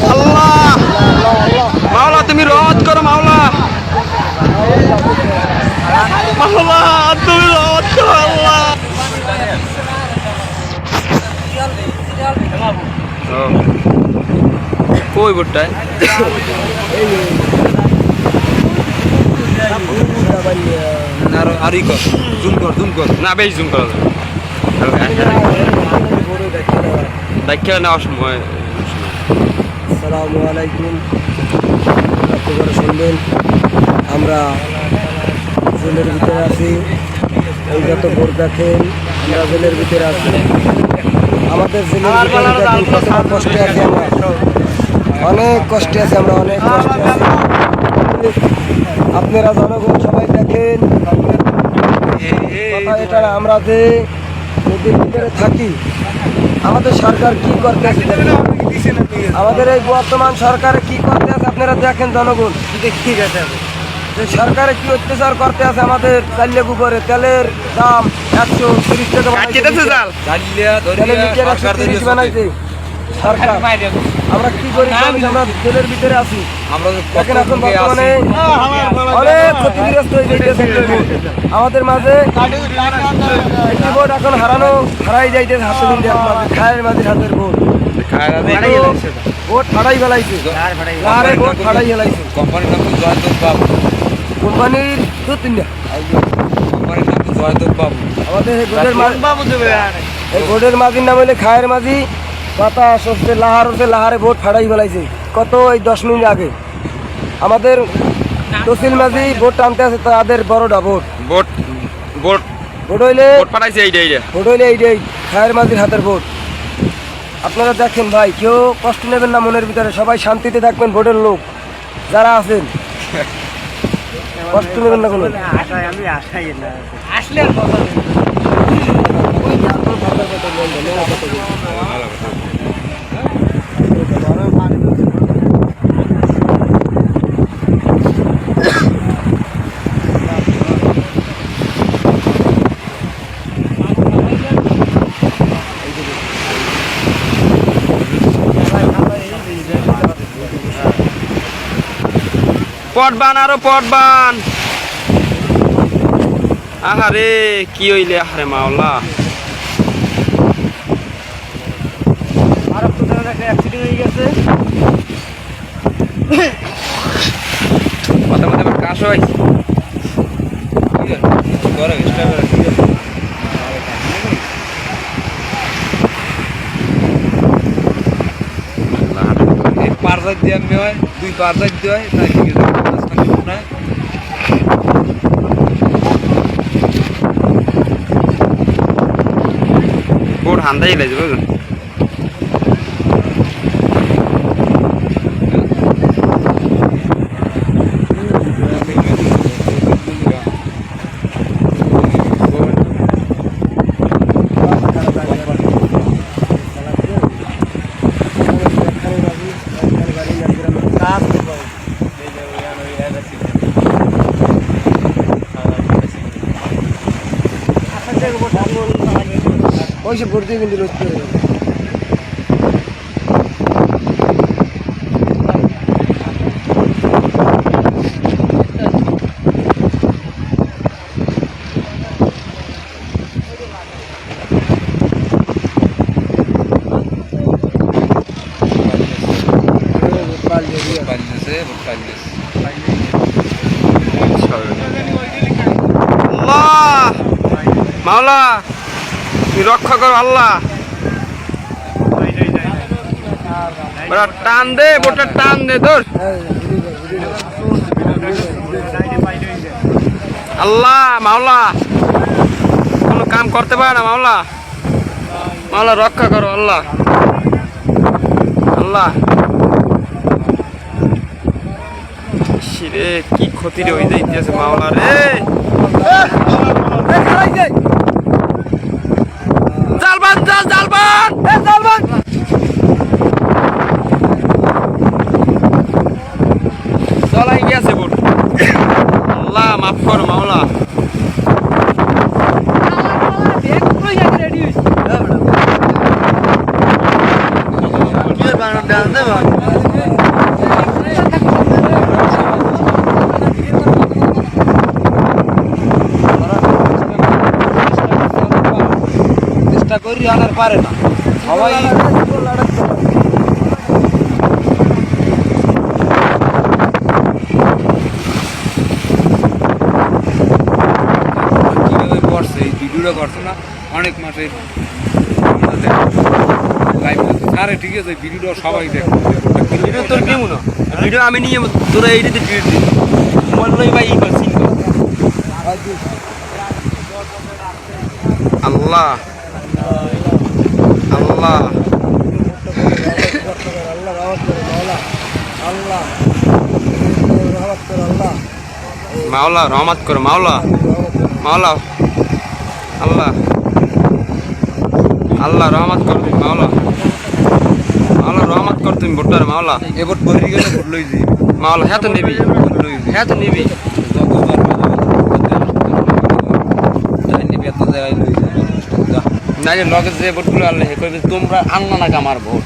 আল্লাহ মাওলা তুমি রহমত করো মাওলা মাওলা তুমি রহমত করো আল্লাহ কই বুটটায় আর ই কর জুম কর না বেশ জুম করা দেখা নেওয়ার সময় আসসালামু আলাইকুম আপনারা শুনবেন আমরা জেলের ভিতরে আছি এই যত ভোর দেখেন আমরা জেলের ভিতরে আছি আমাদের জেলের ভিতরে দেখেন কতটা কষ্টে আছি আমরা অনেক কষ্টে আছি আমরা অনেক কষ্টে আছি আপনারা জনগণ সবাই দেখেন কথা এটা না, আমরা যে নদীর ভিতরে থাকি আমাদের সরকার কি করতে আছে আমাদের এই বর্তমান সরকারে কি করতে আছে আপনারা দেখেন জনগণ ঠিক আছে যে সরকারে কি অত্যাচার করতে আছে আমাদের চালের উপরে তেলের দাম 130 টাকা বানাইছে সরকার আমরা কি করি আমরা জেলের ভিতরে আছি দেখেন এখন বর্তমানে অনেক ক্ষতিগ্রস্ত হয়ে যাইতেছে আমাদের মাঝে একটি ভোট এখন হারাই যাইতেছে খায়ের মাঝে হাতের ভোট ভোট ফাড়াই ফেলাইছে ভোট ফাড়াই ফেলাইছে কোম্পানির দু তিনটা আমাদের এই ভোটের মাঝির নাম হইলে খায়ের মাঝি বাতাস হচ্ছে লাহার হচ্ছে লাহারে ভোট ফাড়াই ফেলাইছে কত এই 10 মিনিট আগে আমাদের তহসিল মাঝি ভোট টানতে আছে তাদের বড়টা ভোট হইলে এইটাই খায়ের মাঝির হাতের ভোট আপনারা দেখেন ভাই কেউ কষ্ট নেবেন না মনের ভিতরে সবাই শান্তিতে থাকবেন ভোটের লোক যারা আছেন কষ্ট নেবেন না কোনো আসলে পটবান আরো পটবান আহারে কি হইলে আহারে মাওলা অ্যাক্সিডেন্ট হয়ে গেছে মাথা মাথা কাশ হয় পার সাইড দিয়ে আমি হয় 2 পার সাইড দিয়ে হয় তাই ঠিক আছে বোর্ড হান্দাই লাগবে বুঝলেন পয়সা ভর্তি কিন্তু লক্ষ্য আল্লাহ মাওলা তুই রক্ষা কর আল্লাহ টান দে বোটা টান দে তোর আল্লাহ মাওলা কোনো কাম করতে পারে না মাওলা মাওলা রক্ষা করো আল্লাহ আল্লাহ রে কি ক্ষতি রে হয়ে যাইতেছে মাওলা রে জালবান চলাই গেছে বোট আল্লাহ মাফ কর মাওলা বানানো পারে না সবাই কিভাবে করছে এই ভিডিওটা করছে না অনেক মাসের লাইভ আরে ঠিক আছে ভিডিওটা সবাই দেখে ভিডিও তোর কেমন না ভিডিও আমি নিয়ে তোরা এই দিতে ভিডিও দিই মনে নয় ভাই ই করছি আল্লাহ আল্লাহ মাওলা রহমত করো মাওলা মাওলা আল্লাহ আল্লাহ রহমত কর তুমি মাওলা মাওলা রহমত কর তুমি ভোটার মাওলা এবার বহি গেলে ভোট লই যাই মাওলা হ্যাঁ তো নিবি হ্যাঁ তো নিবি না যে লগে যে ভোটগুলো আনলে হে করবে তোমরা আনলা না আমার ভোট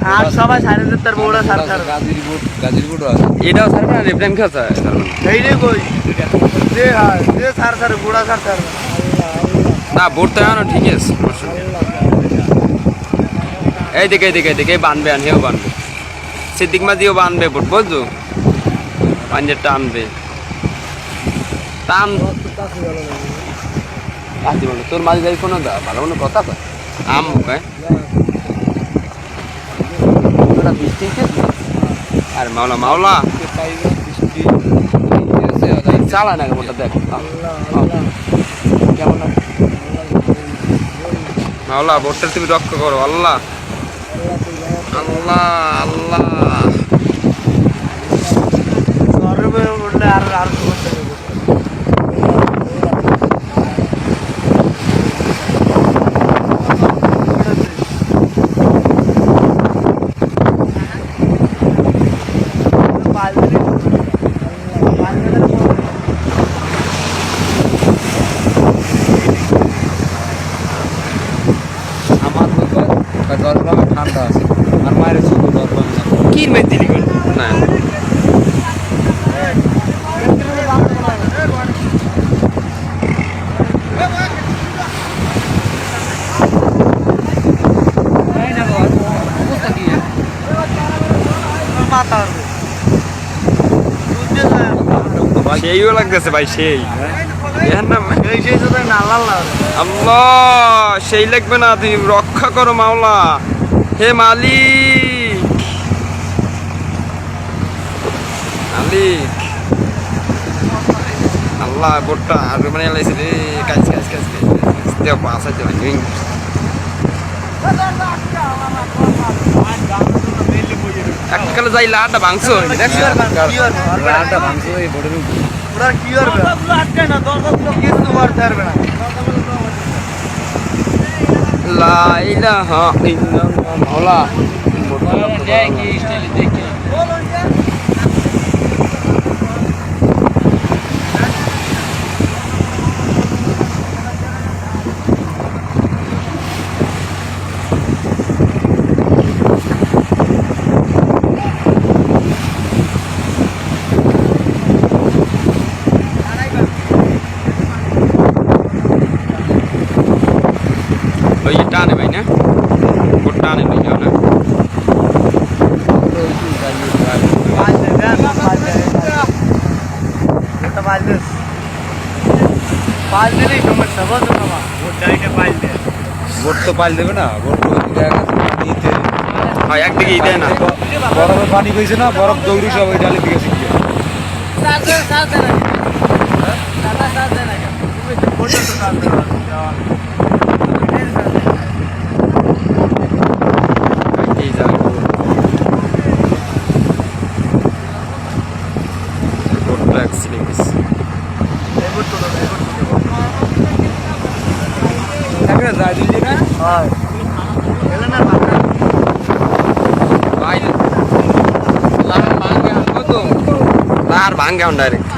আর সবাই সাড়ে চারটার বউরা সাড়ে চার গাজীর ভোট আছে এটাও ছাড়বে না রেফ্রেম খেলছে এই রে কই যে হয় যে সাড়ে চার বুড়া সাড়ে চার না ভোট তো আনো ঠিক আছে সমস্যা নেই। এই দিকে বানবে আন হেও বানবে সিদ্দিক মাঝিও বানবে ভোট বুঝছো পাঞ্জের টানবে টান আসতে বলো তোর মাঝে যাই কোনো ভালো কোনো কথা কয় আম কয় ওটা বৃষ্টি আর মাওলা মাওলা চালা না ওটা দেখ কেমন মাওলা ভোটটা তুমি রক্ষা করো আল্লাহ আল্লাহ আল্লাহ গরমে উঠলে আর আর সমস্যা নেই আমার দরবার ঠান্ডা আছে আর মায়ের ছোট দরবার কি মেয়ে দিলি না মাথা সেইও লাগতেছে ভাই সেই এর নাম এই সেই তো নাল্লা আল্লাহ সেই লাগবে না তুমি রক্ষা করো মাওলা হে মালিক মালিক আল্লাহ ভোটটা আর মানে লাইছে রে কাজ দেও পাশা দেও নিং এককালে যাই লাটা ভাঙছো দেখছো রানটা ভাঙছে এই বোর্ডের উপর ওরা কি করবে আটকে না দরজা কিছু করতে পারবে না লা ইলাহা ইল্লাল্লাহ মাওলা দেখি স্টাইলে দেখি ওই টানে ভাই না ভোট টানে ভাই যাও না পাল দিলেই সমস্যা বলতো বাবা ভোট ডাইটা পাল দে ভোট তো পাল দেবে না ভোট তো নিতে হয় একদিকেই দেয় না বরফে পানি কইছে না বরফ দৌড়ি সব ওই ডালে দিকে শিখবে এই যাবে ভোটটা অ্যাক্সিডেন্ট যায় দিলি না হয় এলে না ভাই লার ভাঙ্গে আনবো তো লার ভাঙ্গে আন ডাইরেক্ট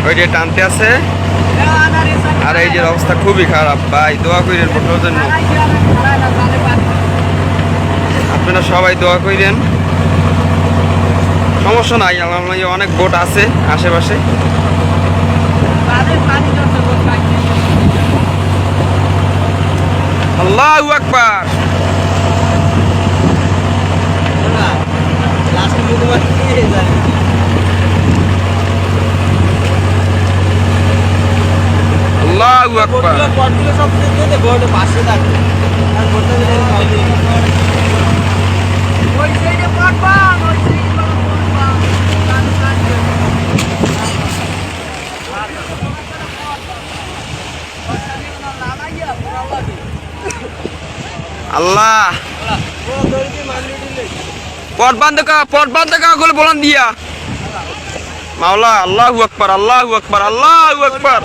ওই যে টানতে আছে আর এই যে অবস্থা খুবই খারাপ ভাই, দোয়া করেন ভোটের জন্য। আপনারা সবাই দোয়া করেন, সমস্যা নাই, আলহামদুলিল্লাহ অনেক ভোট আছে আশেপাশে। আল্লাহু আকবার। আল্লাহু আকবার। আল্লাহ পট বান্ধ কা গুলো বলান দিয়া মাওলা। আল্লাহু আকবার, আল্লাহু আকবার, আল্লাহু আকবার।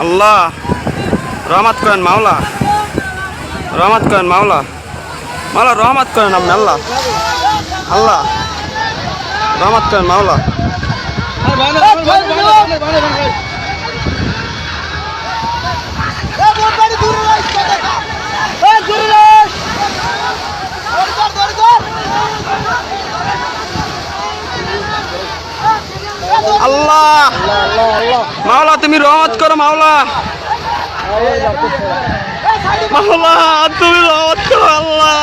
আল্লাহ রহমত করেন মাওলা, রহমত করেন মাওলা, মাওলা রহমত করেন আপনি। আল্লাহ আল্লাহ রহমত করেন মাওলা। আল্লাহ মাওলা তুমি রহমত করো মাওলা, মাওলা তুমি রহমত করো আল্লাহ।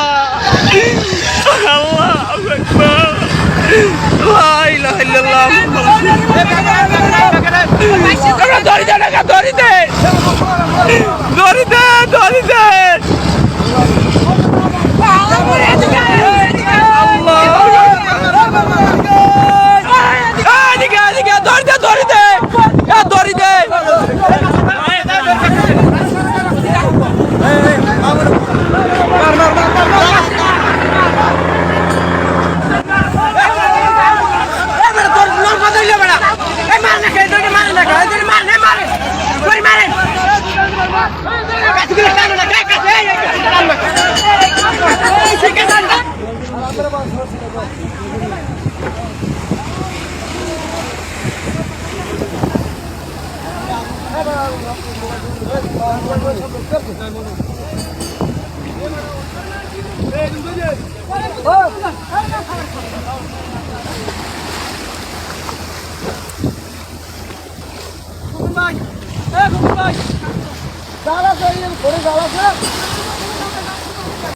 আল্লাহ আকবার, লা ইলাহা ইল্লাল্লাহ। ধরি দে টাকা, ধরি দে, ধরি দে, ধরি দে। জাল আছে,